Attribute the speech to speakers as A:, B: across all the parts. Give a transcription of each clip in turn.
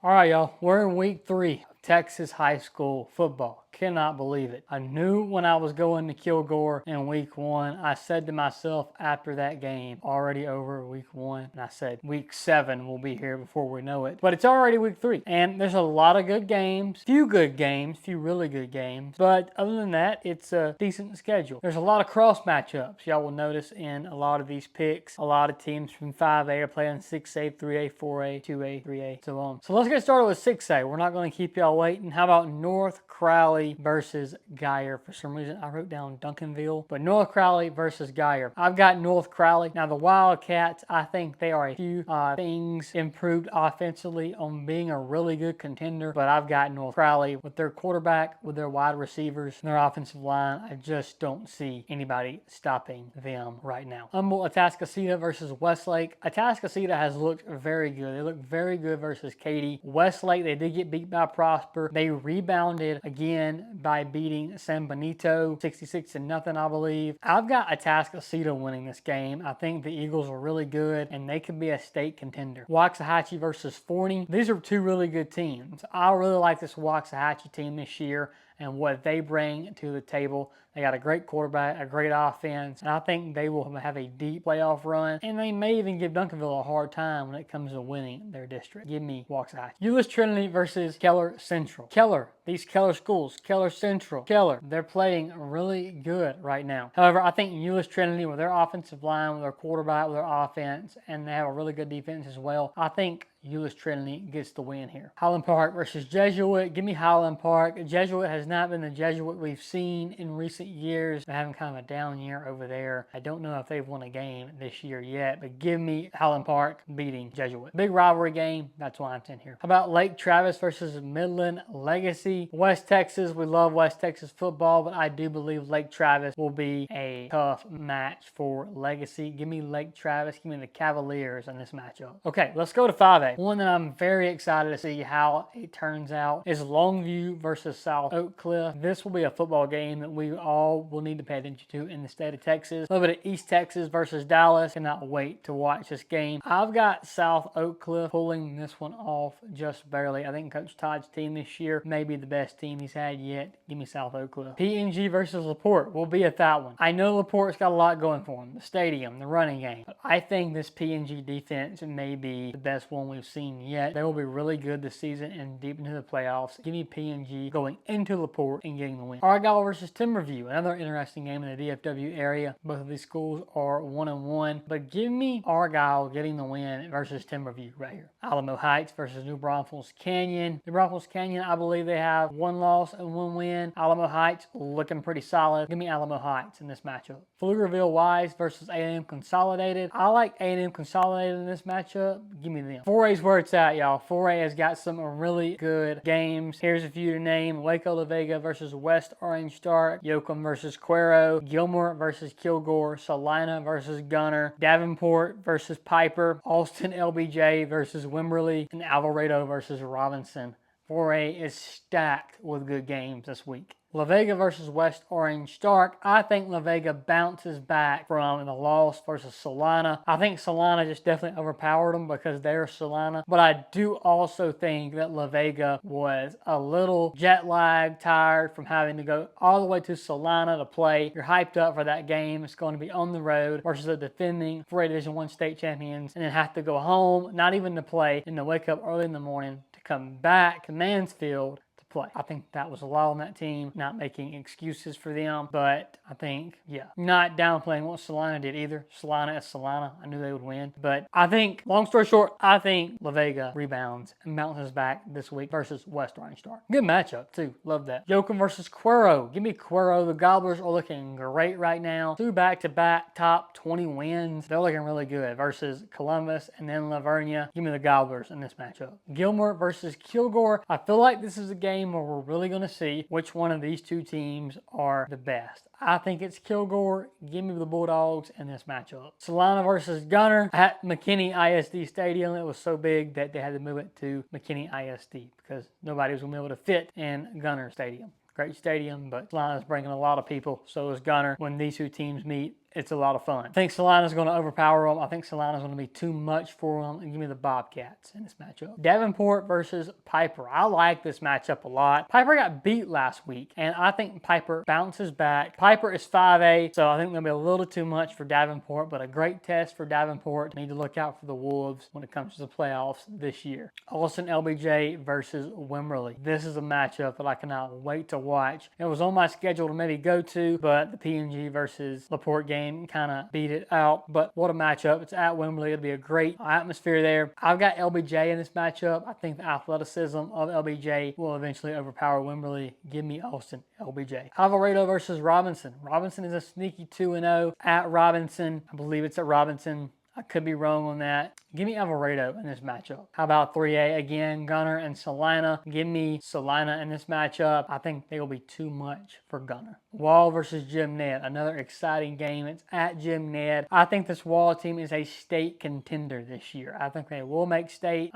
A: All right, y'all, we're in week 3 of Texas high school football. Cannot believe it. I knew when I was going to Kilgore in week 1, I said to myself after that game, already over week 1, and I said week 7 will be here before we know it. But it's already week 3, and there's a lot of good games, few really good games. But other than that, it's a decent schedule. There's a lot of cross matchups. Y'all will notice in a lot of these picks, a lot of teams from 5A are playing 6A, 3A, 4A, 2A, 3A, so on. So let's get started with 6A. We're not going to keep y'all waiting. How about North Crowley versus Geyer? For some reason, I wrote down Duncanville, but North Crowley versus Geyer. I've got North Crowley. Now, the Wildcats, I think they are a few things improved offensively on being a really good contender, but I've got North Crowley with their quarterback, with their wide receivers, and their offensive line. I just don't see anybody stopping them right now. Humboldt Atascocita versus Westlake. Atascocita has looked very good. They look very good versus Katy. Westlake, they did get beat by Prosper. They rebounded again by beating San Benito 66-0, I believe. I've got Atascocita winning this game. I think the Eagles are really good and they could be a state contender. Waxahachie versus Forney. These are two really good teams. I really like this Waxahachie team this year and what they bring to the table. They got a great quarterback, a great offense, and I think they will have a deep playoff run, and they may even give Duncanville a hard time when it comes to winning their district. Give me Waxahachie. Euless Trinity versus Keller Central. Keller, these Keller schools, Keller Central, Keller, they're playing really good right now. However, I think Euless Trinity, with their offensive line, with their quarterback, with their offense, and they have a really good defense as well, I think Euless Trinity gets the win here. Highland Park versus Jesuit. Give me Highland Park. Jesuit has not been the Jesuit we've seen in recent years. They're having kind of a down year over there. I don't know if they've won a game this year yet, but give me Highland Park beating Jesuit. Big rivalry game. That's why I'm in here. How about Lake Travis versus Midland Legacy? West Texas. We love West Texas football, but I do believe Lake Travis will be a tough match for Legacy. Give me Lake Travis. Give me the Cavaliers in this matchup. Okay, let's go to 5A. One that I'm very excited to see how it turns out is Longview versus South Oak Cliff. This will be a football game that we all will need to pay attention to in the state of Texas. A little bit of East Texas versus Dallas. Cannot wait to watch this game. I've got South Oak Cliff pulling this one off just barely. I think Coach Todd's team this year may be the best team he's had yet. Give me South Oak Cliff. PNG versus LaPorte. We'll be at that one. I know LaPorte's got a lot going for them. The stadium, the running game. But I think this PNG defense may be the best one we've seen yet. They will be really good this season and deep into the playoffs. Give me PNG going into LaPorte and getting the win. Argyle versus Timberview, another interesting game in the DFW area. Both of these schools are 1-1, but give me Argyle getting the win versus Timberview right here. Alamo Heights versus New Braunfels Canyon. New Braunfels Canyon, I believe they have 1 loss and 1 win. Alamo Heights looking pretty solid. Give me Alamo Heights in this matchup. Pflugerville Wise versus A&M Consolidated. I like A&M Consolidated in this matchup. Give me them. 4A is where it's at, y'all. 4A has got some really good games. Here's a few to name. Waco La Vega versus West Orange Stark. Yoakum versus Cuero. Gilmore versus Kilgore. Salina versus Gunner. Davenport versus Piper. Austin LBJ versus Wimberley. And Alvarado versus Robinson. 4A is stacked with good games this week. La Vega versus West Orange Stark. I think La Vega bounces back from the loss versus Salina. I think Salina just definitely overpowered them because they're Salina. But I do also think that La Vega was a little jet lag, tired from having to go all the way to Salina to play. You're hyped up for that game. It's going to be on the road versus the defending 4A Division I state champions, and then have to go home, not even to play, and to wake up early in the morning to come back to Mansfield play. I think that was a lot on that team, not making excuses for them, but I think, yeah, not downplaying what Salina did either. Salina is Salina. I knew they would win, but I think, long story short, I think La Vega rebounds and bounces back this week versus West Orange Star. Good matchup, too. Love that. Yoakum versus Cuero. Give me Cuero. The Gobblers are looking great right now. 2 back-to-back top 20 wins. They're looking really good versus Columbus and then Lavernia. Give me the Gobblers in this matchup. Gilmore versus Kilgore. I feel like this is a game where we're really going to see which one of these two teams are the best. I think it's Kilgore. Give me the Bulldogs in this matchup. Salina versus Gunner at McKinney ISD Stadium. It was so big that they had to move it to McKinney ISD because nobody was going to be able to fit in Gunner Stadium. Great stadium, but Salina's bringing a lot of people. So is Gunner. When these two teams meet, It's a lot of fun. I think Salina's going to overpower them. I think Salina's going to be too much for them. And give me the Bobcats in this matchup. Davenport versus Piper. I like this matchup a lot. Piper got beat last week, and I think Piper bounces back. Piper is 5A, so I think there'll be a little too much for Davenport, but a great test for Davenport. Need to look out for the Wolves when it comes to the playoffs this year. Austin LBJ versus Wimberley. This is a matchup that I cannot wait to watch. It was on my schedule to maybe go to, but the PNG versus LaPorte game kind of beat it out. But what a matchup. It's at Wembley. It'll be a great atmosphere there. I've got LBJ in this matchup. I think the athleticism of LBJ will eventually overpower Wimberley. Give me Austin LBJ. Alvarado versus Robinson. Robinson is a sneaky 2-0 at Robinson. I believe it's at Robinson. I could be wrong on that. Give me Alvarado in this matchup. How about 3A again? Gunner and Salina. Give me Salina in this matchup. I think they will be too much for Gunner. Wall versus Jim Ned. Another exciting game. It's at Jim Ned. I think this Wall team is a state contender this year. I think they will make state.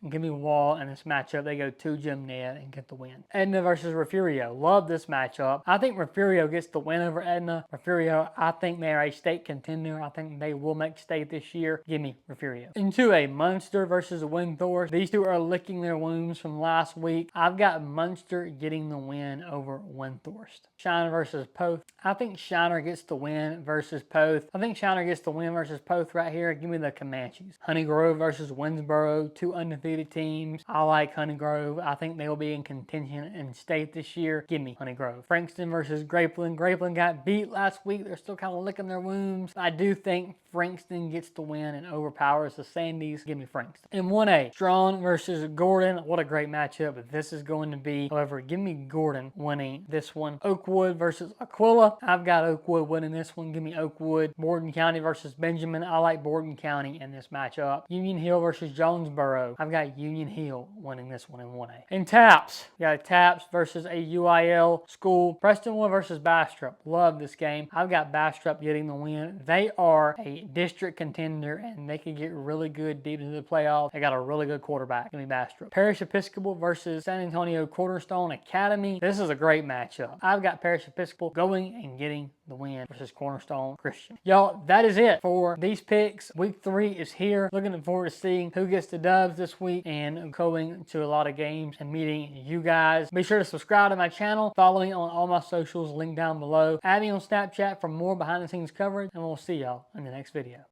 A: Give me Wall in this matchup. They go to Jim Ned and get the win. Edna versus Refugio. Love this matchup. I think Refugio gets the win over Edna. Refugio, I think they are a state contender. I think they will make state this year. Give me Refugio. Into a Munster versus Windthorst. These two are licking their wounds from last week. I've got Munster getting the win over Windthorst. Shiner versus Poth. I think Shiner gets the win versus Poth. I think Shiner gets the win versus Poth right here. Give me the Comanches. Honey Grove versus Winsboro. Two undefeated teams. I like Honey Grove. I think they will be in contention in state this year. Give me Honey Grove. Frankston versus Grapeland. Grapeland got beat last week. They're still kind of licking their wounds. I do think Frankston gets the win and overpowers the Sandies. Give me Frankston. In 1A, Strong versus Gordon. What a great matchup this is going to be. However, give me Gordon winning this one. Oakwood versus Aquila. I've got Oakwood winning this one. Give me Oakwood. Borden County versus Benjamin. I like Borden County in this matchup. Union Hill versus Jonesboro. I've got Union Hill winning this one in 1A. In Taps, we got Taps versus a UIL school. Prestonwood versus Bastrop. Love this game. I've got Bastrop getting the win. They are a district contender, and they could get really good deep into the playoffs. They got a really good quarterback. Give me Bastrop. Parish Episcopal versus San Antonio Cornerstone Academy. This is a great matchup. I've got Parish Episcopal going and getting the win versus Cornerstone Christian. Y'all, that is it for these picks. Week 3 is here. Looking forward to seeing who gets the dubs this week and going to a lot of games and meeting you guys. Be sure to subscribe to my channel. Follow me on all my socials, link down below. Add me on Snapchat for more behind the scenes coverage, and we'll see y'all in the next video.